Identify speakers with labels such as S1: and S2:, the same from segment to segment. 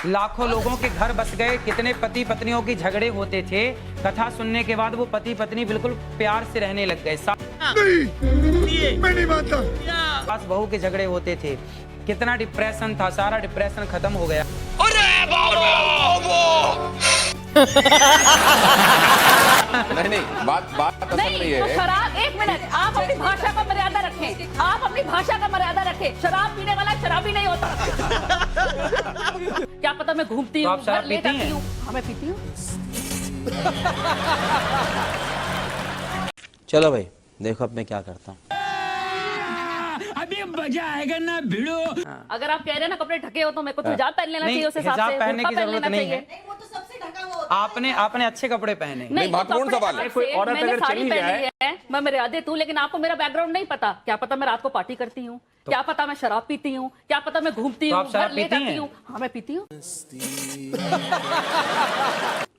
S1: लाखों लोगों के घर बस गए, कितने पति पत्नियों की झगड़े होते थे। कथा सुनने के बाद वो पति पत्नी बिल्कुल प्यार से रहने लग गए।
S2: नहीं, मैं नहीं मानता।
S1: सास बहू के झगड़े होते थे, कितना डिप्रेशन था, सारा डिप्रेशन खत्म हो गया।
S3: अरे
S4: नहीं, बात असल में ये
S5: तो
S4: है।
S5: शराब, एक मिनट, आप अपनी भाषा का मर्यादा रखें, आप अपनी भाषा का मर्यादा रखें। शराब पीने वाला शराबी नहीं होता। क्या पता मैं घूमती
S1: तो
S5: हूँ,
S1: आप शराब
S5: घर ले
S1: पीती
S5: जाती
S1: हैं?
S5: हूँ। हाँ, मैं पीती हूँ।
S6: चलो भाई, देखो अब मैं क्या करता हूँ।
S3: अभी मजा आएगा ना भिड़ो।
S5: अगर आप कह रहे हैं ना कपड़े ढके हो तो मेरे को तो हिजाब पहन लेना
S1: नहीं,
S5: चाहिए, उस हिसाब
S1: हिजाब
S5: से
S1: पहनने
S5: बुर्का
S1: की
S5: पहन
S1: जरूरत
S5: लेना
S1: नहीं
S5: चाहिए।
S1: है। आपने अच्छे कपड़े पहने।
S4: नहीं, महत्वपूर्ण
S5: तो
S4: सवाल है।
S5: आपसे
S2: कोई औरत
S5: मैंने
S2: अगर
S5: साड़ी
S2: चली
S5: पहनी
S2: जाए-
S5: है, मैं मर्यादित हूँ, लेकिन आपको मेरा बैकग्राउंड नहीं पता। क्या पता मैं रात को पार्टी करती हूँ, क्या पता मैं शराब पीती हूँ, क्या पता मैं घूमती
S1: तो
S5: हूँ,
S1: आप शराब
S5: घर ले
S1: पीती
S5: जाती
S1: हैं?
S5: हूँ। हाँ, मैं पीती हूँ।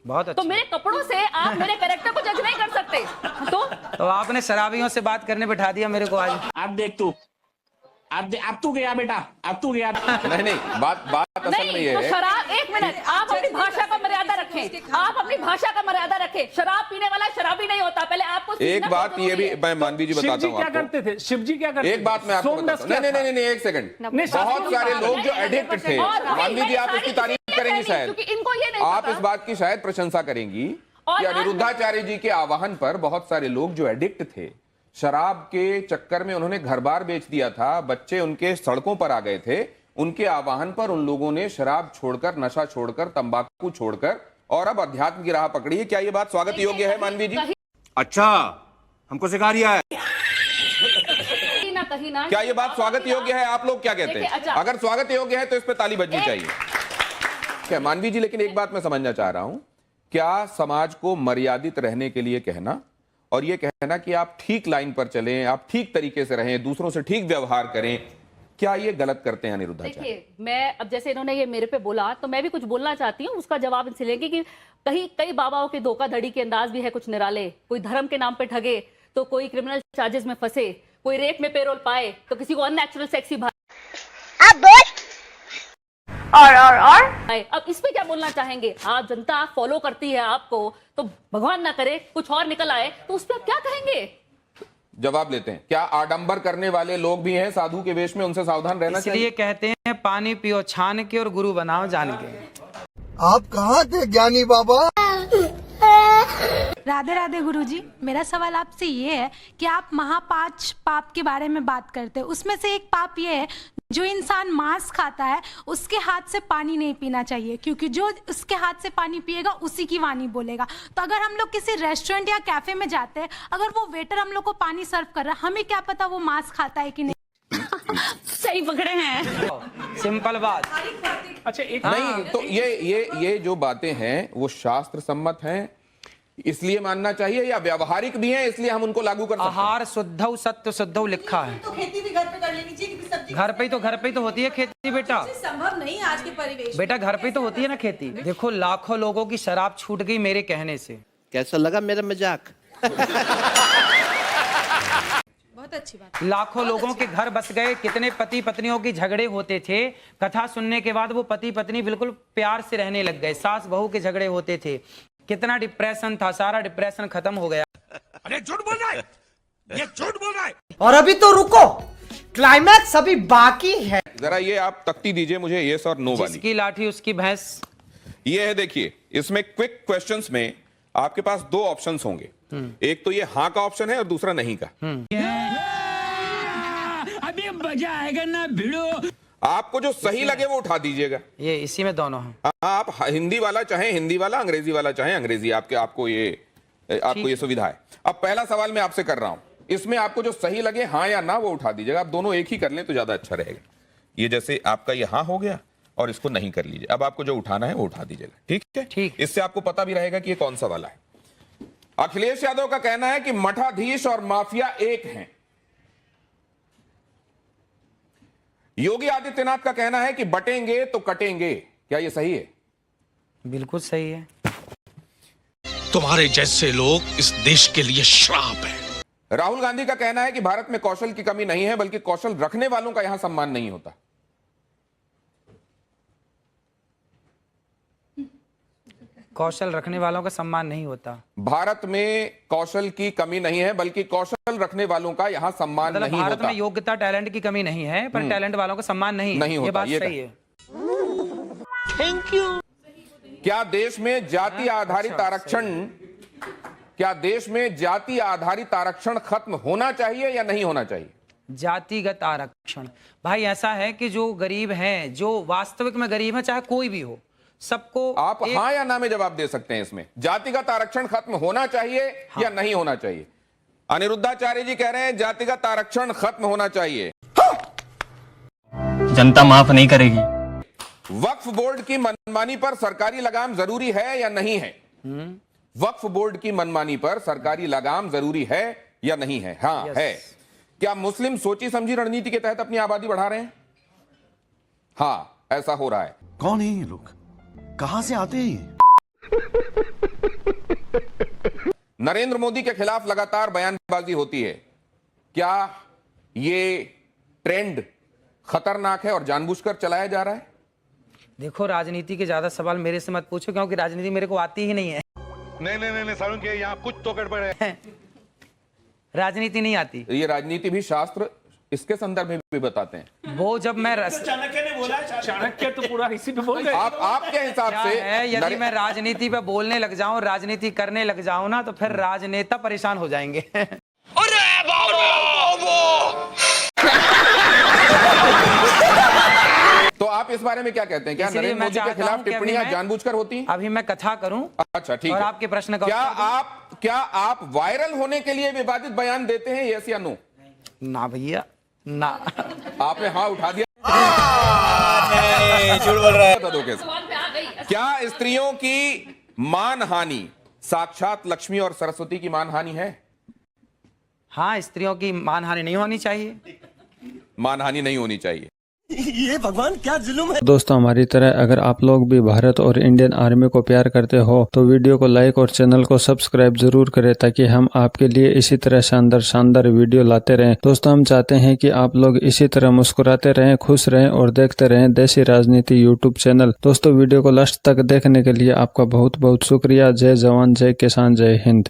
S1: बहुत अच्छा।
S5: तो मेरे कपड़ों से आप मेरे कैरेक्टर को जज नहीं कर सकते।
S1: तो आपने शराबियों से बात करने बिठा दिया मेरे को आज।
S2: अब देख तू, अब तू गया बेटा, अब तू गया।
S4: नहीं, बात असल में
S5: नहीं,
S4: ये
S5: तो
S4: है।
S5: शराब, एक मिनट, आप अपनी भाषा का मर्यादा रखें, आप अपनी भाषा का मर्यादा रखें। शराब पीने वाला शराबी नहीं होता। पहले आपको
S4: एक
S5: सीखना
S4: बात
S5: बहुत
S4: ये भी
S5: जरूरी है।
S4: मैं मानवी जी
S2: शिव
S4: बताता
S2: जी
S4: हूँ
S2: क्या
S4: आपको।
S2: करते थे? शिव जी क्या करते थे?
S4: एक बात मैं आपको
S2: सोमदत्त
S4: बताता हूँ।
S2: क्या था?
S4: नहीं, एक सेकंड।
S2: नहीं,
S4: बहुत सारे लोग जो एडिक्ट थे,
S5: और भाई,
S4: मानवी जी आप
S5: सारी
S4: इसकी तारीफ
S5: चीजें
S4: करेंगी
S5: पहनी,
S4: शायद,
S5: क्योंकि इनको ये नहीं
S4: आप
S5: पता।
S4: इस बात की शायद प्रशंसा करेंगी
S5: और
S4: कि
S5: आज-
S4: अनिरुद्धाचार्य जी के आह्वान पर बहुत सारे लोग जो एडिक्ट थे, शराब के चक्कर में उन्होंने घर बार बेच दिया था, बच्चे उनके सड़कों पर आ गए थे, उनके आह्वान पर उन लोगों ने शराब छोड़कर, नशा छोड़कर, तंबाकू छोड़कर और अब अध्यात्म की राह पकड़ी है। क्या ये बात स्वागत योग्य है मानवी जी?
S7: अच्छा, हमको सिखा रिया है।
S5: कहीं ना कहीं ना,
S4: क्या ये बात स्वागत योग्य है? आप लोग क्या कहते
S5: देखिए,
S4: हैं?
S5: अच्छा।
S4: अगर स्वागत योग्य है तो इस पे ताली बजनी चाहिए। क्या मानवी जी, लेकिन एक बात मैं समझना चाह रहा हूं, क्या समाज को मर्यादित रहने के लिए कहना और ये कहना कि आप ठीक लाइन पर चलें, आप ठीक तरीके से रहें, दूसरों से ठीक व्यवहार करें, क्या ये गलत करते हैं अनिरुद्धाचार्य?
S5: देखिए, मैं अब जैसे इन्होंने ये मेरे पे बोला तो मैं भी कुछ बोलना चाहती हूँ, उसका जवाब इनसे लेंगे कि कई बाबाओं के धोखाधड़ी के अंदाज भी है कुछ निराले। कोई धर्म के नाम पे ठगे तो कोई क्रिमिनल चार्जेस में फंसे, कोई रेप में पेरोल पाए तो किसी को अननेचुरल सेक्सी भाई।
S8: अब बोल। और
S5: अब इस पे क्या बोलना चाहेंगे? आप जनता फॉलो करती है आपको, तो भगवान ना करे कुछ और निकल आए तो उस पर आप क्या कहेंगे?
S4: जवाब लेते हैं। क्या आडंबर करने वाले लोग भी हैं साधु के वेश में? उनसे सावधान रहना चाहिए।
S1: इसलिए कहते हैं पानी पियो छान के और गुरु बनाओ जान के।
S9: आप कहाँ थे ज्ञानी बाबा?
S10: राधे राधे गुरुजी, मेरा सवाल आपसे ये है कि आप महापांच पाप के बारे में बात करते हैं, उसमें से एक पाप ये है, जो इंसान मांस खाता है उसके हाथ से पानी नहीं पीना चाहिए, क्योंकि जो उसके हाथ से पानी पिएगा उसी की वाणी बोलेगा। तो अगर हम लोग किसी रेस्टोरेंट या कैफे में जाते हैं, अगर वो वेटर हम लोग को पानी सर्व कर रहा है, हमें क्या पता वो मांस खाता है कि नहीं?
S5: सही पकड़े हैं।
S1: सिंपल बात।
S2: अच्छा, एक
S4: नहीं, तो ये जो बातें हैं वो शास्त्र सम्मत हैं, इसलिए मानना चाहिए, या व्यवहारिक भी हैं इसलिए हम उनको लागू कर सकते हैं?
S1: आहार शुद्धौ सत्य शुद्धौ लिखा है।
S8: तो खेती भी घर पे कर लेनी चाहिए, क्योंकि सब्जी
S1: घर पे तो होती है खेती बेटा।
S8: संभव नहीं आज के परिवेश
S1: बेटा घर पे तो होती है ना खेती। देखो लाखों लोगों की शराब छूट गई मेरे कहने से।
S6: कैसा लगा मेरा मजाक?
S8: बहुत अच्छी बात।
S1: लाखों लोगों के घर बस गए, कितने पति पत्नियों की झगड़े होते थे। कथा सुनने के बाद वो पति पत्नी बिल्कुल प्यार से रहने लग गए। सास बहू के झगड़े होते थे, कितना डिप्रेशन था, सारा डिप्रेशन खत्म हो गया।
S3: अरे झूठ बोल रहा है, ये झूठ बोल रहा है।
S9: और अभी तो रुको, क्लाइमैक्स अभी बाकी है।
S4: जरा ये आप तख्ती दीजिए मुझे, यस और नो वाली।
S1: जिसकी लाठी उसकी भैंस।
S4: ये है, देखिए इसमें क्विक क्वेश्चंस में आपके पास दो ऑप्शंस होंगे। एक तो ये हाँ का ऑप्शन है और दूसरा नहीं का।
S3: अभी मजा आएगा ना भिड़ो।
S4: आपको जो सही लगे वो उठा दीजिएगा।
S1: ये इसी में दोनों हैं।
S4: आप हिंदी वाला चाहे हिंदी वाला, अंग्रेजी वाला चाहे अंग्रेजी, आपको ये सुविधा है। अब पहला सवाल मैं आपसे कर रहा हूं, इसमें आपको जो सही लगे हाँ या ना वो उठा दीजिएगा। आप दोनों एक ही कर लें तो ज्यादा अच्छा रहेगा। ये जैसे आपका ये हाँ हो गया और इसको नहीं कर लीजिए। अब आपको जो उठाना है वो उठा दीजिएगा, ठीक है?
S1: ठीक।
S4: इससे आपको पता भी रहेगा कि ये कौन सा वाला है। अखिलेश यादव का कहना है कि मठाधीश और माफिया एक हैं। योगी आदित्यनाथ का कहना है कि बटेंगे तो कटेंगे। क्या ये सही है?
S1: बिल्कुल सही है।
S3: तुम्हारे जैसे लोग इस देश के लिए श्राप है।
S4: राहुल गांधी का कहना है कि भारत में कौशल की कमी नहीं है, बल्कि कौशल रखने वालों का यहां सम्मान नहीं होता।
S1: कौशल रखने वालों का सम्मान नहीं होता।
S4: भारत में कौशल की कमी नहीं है, बल्कि कौशल रखने वालों का यहाँ सम्मान
S1: मतलब
S4: नहीं
S1: भारत
S4: होता।
S1: में योग्यता टैलेंट की कमी नहीं है, पर टैलेंट वालों का सम्मान नहीं
S4: नहीं
S1: ये
S4: होता,
S1: बात
S4: ये
S1: सही है।
S4: क्या देश में जाति आधारित आरक्षण, क्या देश में जाति आधारित आरक्षण खत्म होना चाहिए या नहीं होना चाहिए?
S1: जातिगत आरक्षण भाई ऐसा है कि जो गरीब हैं, जो वास्तविक में गरीब है, चाहे कोई भी हो, सबको
S4: आप हाँ या ना में जवाब दे सकते हैं। इसमें जातिगत आरक्षण खत्म होना चाहिए या नहीं होना चाहिए? अनिरुद्धाचार्य जी कह रहे हैं जातिगत आरक्षण खत्म होना चाहिए।
S6: जनता माफ नहीं करेगी।
S4: वक्फ बोर्ड की मनमानी पर सरकारी लगाम जरूरी है या नहीं है? वक्फ बोर्ड की मनमानी पर सरकारी लगाम जरूरी है या नहीं है? हाँ है। क्या मुस्लिम सोची समझी रणनीति के तहत अपनी आबादी बढ़ा रहे हैं? हाँ, ऐसा हो रहा है।
S7: कौन है ये लोग, कहां से आते हैं?
S4: नरेंद्र मोदी के खिलाफ लगातार बयानबाजी होती है। क्या ये ट्रेंड खतरनाक है और जानबूझकर चलाया जा रहा है?
S1: देखो, राजनीति के ज्यादा सवाल मेरे से मत पूछो, क्योंकि राजनीति मेरे को आती ही नहीं है।
S3: नहीं सारुण के यहाँ कुछ तो गड़बड़ है।
S1: राजनीति नहीं आती।
S4: ये राजनीति भी शास्त्र इसके संदर्भ में भी बताते हैं।
S1: वो जब मैं
S2: चाणक्य ने बोला, चाणक्य तो पूरा इसी पे बोल रहे हैं।
S4: आपके हिसाब
S1: क्या
S4: से
S1: है, यदि मैं राजनीति पे बोलने लग जाऊं, राजनीति करने लग जाऊं ना, तो फिर राजनेता परेशान हो जाएंगे।
S4: तो आप इस बारे में क्या कहते हैं? क्या
S1: इसलिए
S4: नरेंद्र
S1: मैं
S4: मोदी के
S1: चाहता
S4: खिलाफ
S1: हूं कि अभी
S4: टिप्पणियां
S1: मैं-
S4: जानबूझकर होती हैं?
S1: अभी मैं कथा करूं।
S4: अच्छा, ठीक
S1: और
S4: है।
S1: आपके प्रश्न का
S4: क्या आप वायरल होने के लिए विवादित बयान देते हैं, यस या नो?
S1: ना भैया ना।
S4: आपने हाँ उठा दिया।
S6: झूठ बोल रहा है।
S4: बता दो कैसे। क्या स्त्रियों की मानहानि साक्षात लक्ष्मी और सरस्वती की मानहानि है?
S1: हाँ, स्त्रियों की मानहानि नहीं होनी चाहिए।
S4: मानहानि नहीं होनी चाहिए।
S7: ये भगवान क्या जुल्म है।
S11: दोस्तों, हमारी तरह अगर आप लोग भी भारत और इंडियन आर्मी को प्यार करते हो तो वीडियो को लाइक और चैनल को सब्सक्राइब जरूर करें, ताकि हम आपके लिए इसी तरह शानदार वीडियो लाते रहें। दोस्तों, हम चाहते हैं कि आप लोग इसी तरह मुस्कुराते रहें, खुश रहें और देखते रहें देसी राजनीति यूट्यूब चैनल। दोस्तों, वीडियो को लास्ट तक देखने के लिए आपका बहुत बहुत शुक्रिया। जय जवान, जय किसान, जय हिंद।